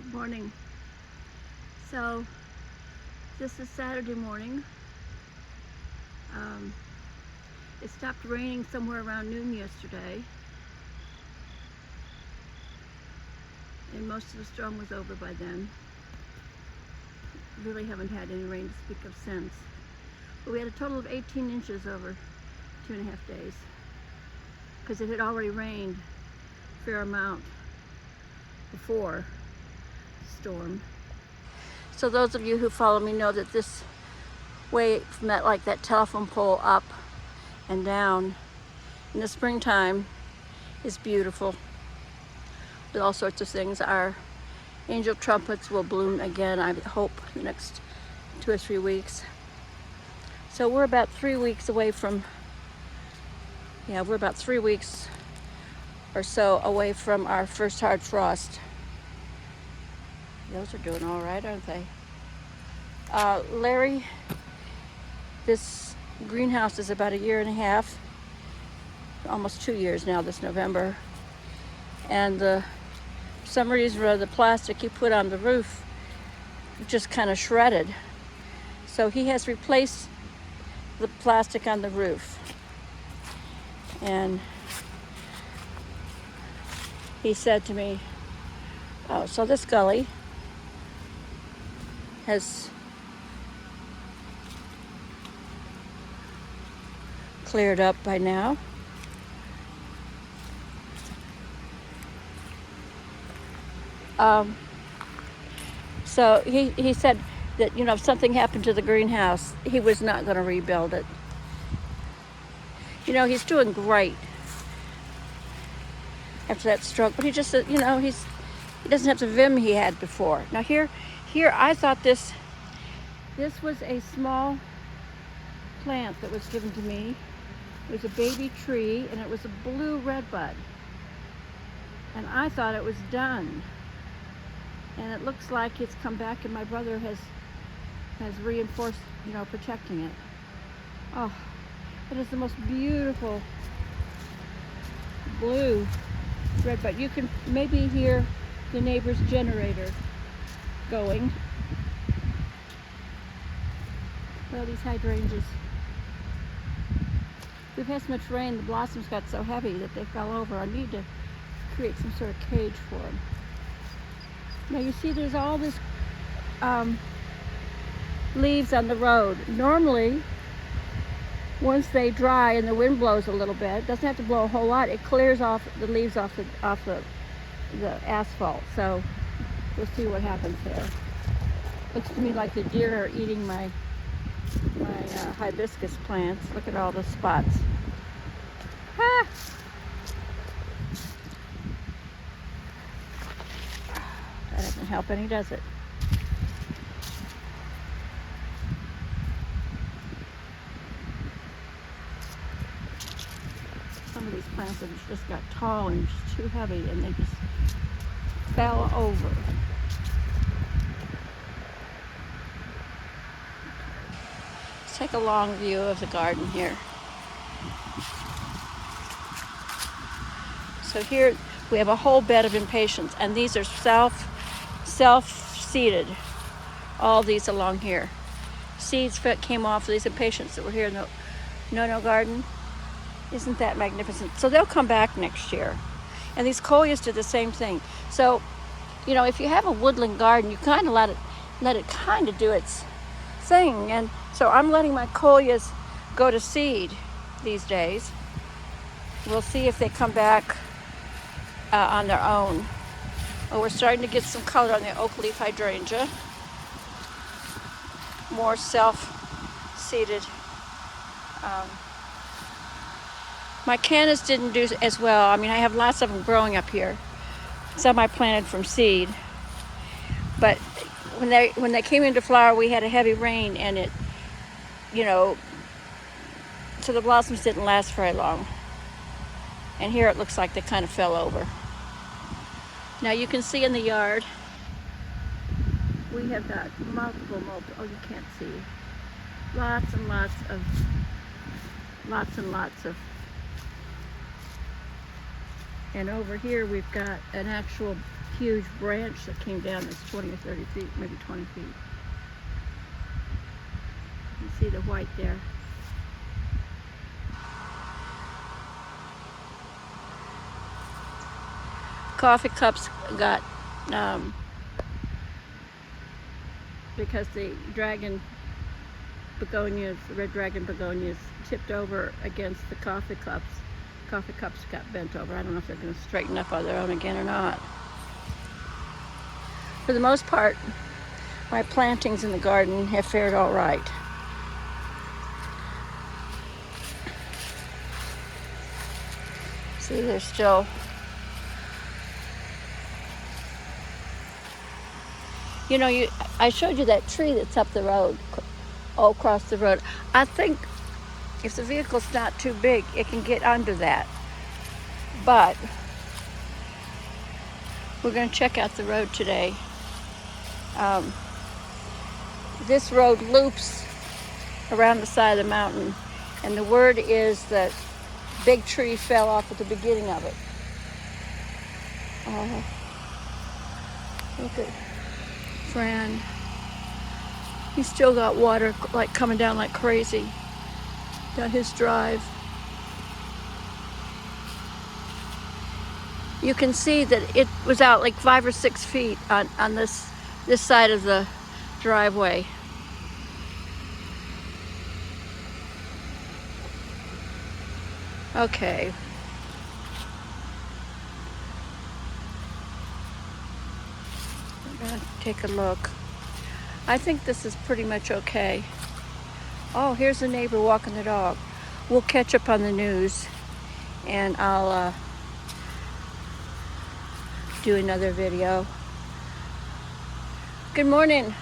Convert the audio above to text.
Good morning. So this is Saturday morning. It stopped raining somewhere around noon yesterday, and most of the storm was over by then. Really haven't had any rain to speak of since. But we had a total of 18 inches over 2.5 days, because it had already rained a fair amount before the storm. So those of you who follow me know that this way from that telephone pole up and down in the springtime is beautiful with all sorts of things. Our angel trumpets will bloom again, I hope, the next 2 or 3 weeks. So we're about 3 weeks away from, we're about 3 weeks or so away from our first hard frost. Those are doing all right, aren't they? Larry, this greenhouse is about 1.5 years, almost 2 years now this November. And for some reason the plastic he put on the roof just kind of shredded. So he has replaced the plastic on the roof. And he said to me, oh, so this gully has cleared up by now. So he said that, if something happened to the greenhouse, he was not going to rebuild it. He's doing great after that stroke, but he just said, he doesn't have the vim he had before. Now here I thought this was a small plant that was given to me. It was a baby tree, and it was a blue redbud. And I thought it was done. And it looks like it's come back, and my brother has reinforced, protecting it. Oh, it is the most beautiful blue redbud. You can maybe hear the neighbor's generator going. Well, these hydrangeas. We've had so much rain, the blossoms got so heavy that they fell over. I need to create some sort of cage for them. Now you see there's all this leaves on the road. Normally, once they dry and the wind blows a little bit, it doesn't have to blow a whole lot, it clears off the leaves off the asphalt. So we'll see what happens there. Looks to me like the deer are eating my hibiscus plants. Look at all the spots. Ah! That doesn't help any, does it? Some of these plants have just got tall and just too heavy, and they just fell over. Let's take a long view of the garden here. So here we have a whole bed of impatiens, and these are self-seeded. All these along here. Seeds came off of these impatiens that were here in the no garden. Isn't that magnificent? So they'll come back next year. And these coleus did the same thing. So, if you have a woodland garden, you kind of let it kind of do its thing. And so I'm letting my coleus go to seed these days. We'll see if they come back on their own. Well, we're starting to get some color on the oak leaf hydrangea. More self-seeded. My cannas didn't do as well. I have lots of them growing up here. Some I planted from seed. But when they came into flower, we had a heavy rain, and it, so the blossoms didn't last very long. And here it looks like they kind of fell over. Now you can see in the yard, we have got multiple, oh, you can't see. Lots and lots of, and over here we've got an actual huge branch that came down that's 20 or 30 feet, maybe 20 feet. You see the white there. Coffee cups got, because the dragon begonias, the red dragon begonias, tipped over against the coffee cups. Coffee cups got bent over. I don't know if they're going to straighten up on their own again or not. For the most part, my plantings in the garden have fared all right. See, they're still, you know, I showed you that tree that's up the road, all across the road. I think if the vehicle's not too big, it can get under that. But we're going to check out the road today. This road loops around the side of the mountain, and the word is that big tree fell off at the beginning of it. Look at Fran. He's still got water like coming down like crazy down his drive. You can see that it was out like 5 or 6 feet on this side of the driveway. Okay. I'm gonna take a look. I think this is pretty much okay. Oh, here's the neighbor walking the dog. We'll catch up on the news, and I'll do another video. Good morning.